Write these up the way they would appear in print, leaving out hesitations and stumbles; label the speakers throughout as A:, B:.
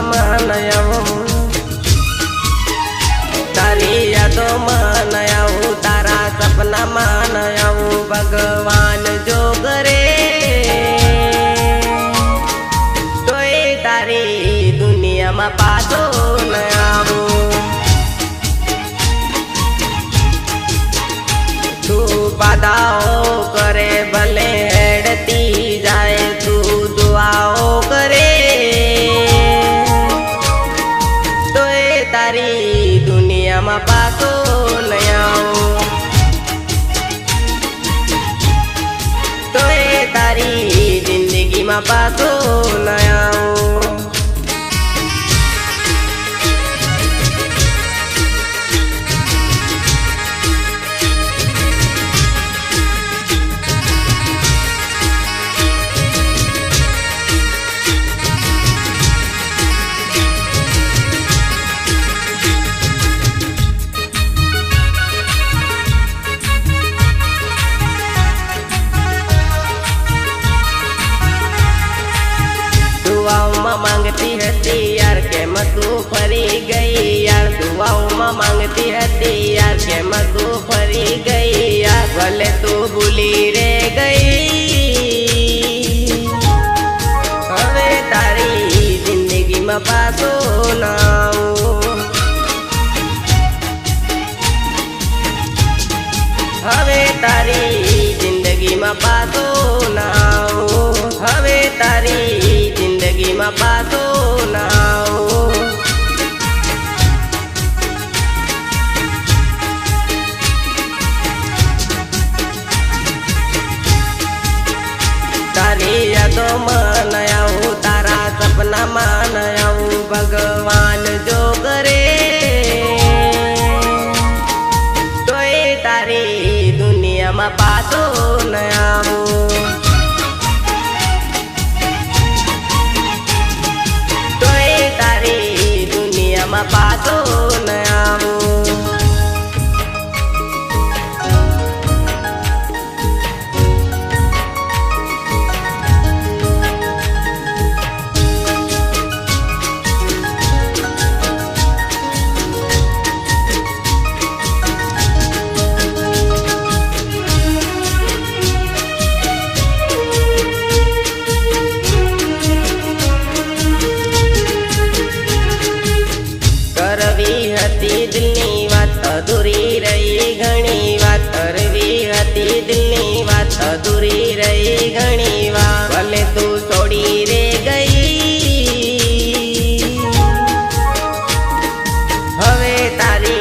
A: मान आऊं, तारी यादों मान आऊं, तारा सपना मान आऊं। भगवान जो करे तोय तारी दुनिया में पाछो न आऊं। तू बाधाओ करे भले हेड़ती जाए, तू दुआओ करे तोय तारी दुनिया में पाछो न आऊं। तोय तारी जिंदगी में पाछो न आऊं। दुआओं में मांगती हती यार के मैं तू फरी गई यार। दुआओं में मांगती हती यार के मैं तू फरी गई यार। भले तू भूली रे गई हवे तारी जिंदगी में पाछो न आऊं। हवे तारी जिंदगी में पाछो न आऊं। हवे तारी जिंदगी में पाछो न आऊं। तारी यादों मान आऊं, तारा सपना मान आऊं। भगवान जो करे तोय तारी दुनिया में पाछो न आऊं। मैं पाछो न आऊं। करवी हती दिलनी वात अधूरी रही घणी वात। करवी हती दिलनी वात अधूरी रही घणी वात। भले तू छोड़ी रे गई हवे तारी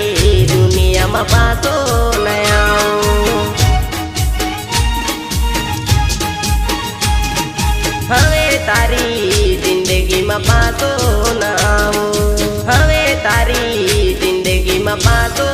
A: दुनिया में पाछो न आऊं। हवे तारी जिंदगी में पाछो न आऊं। हवे तारी जिंदगी में पाछो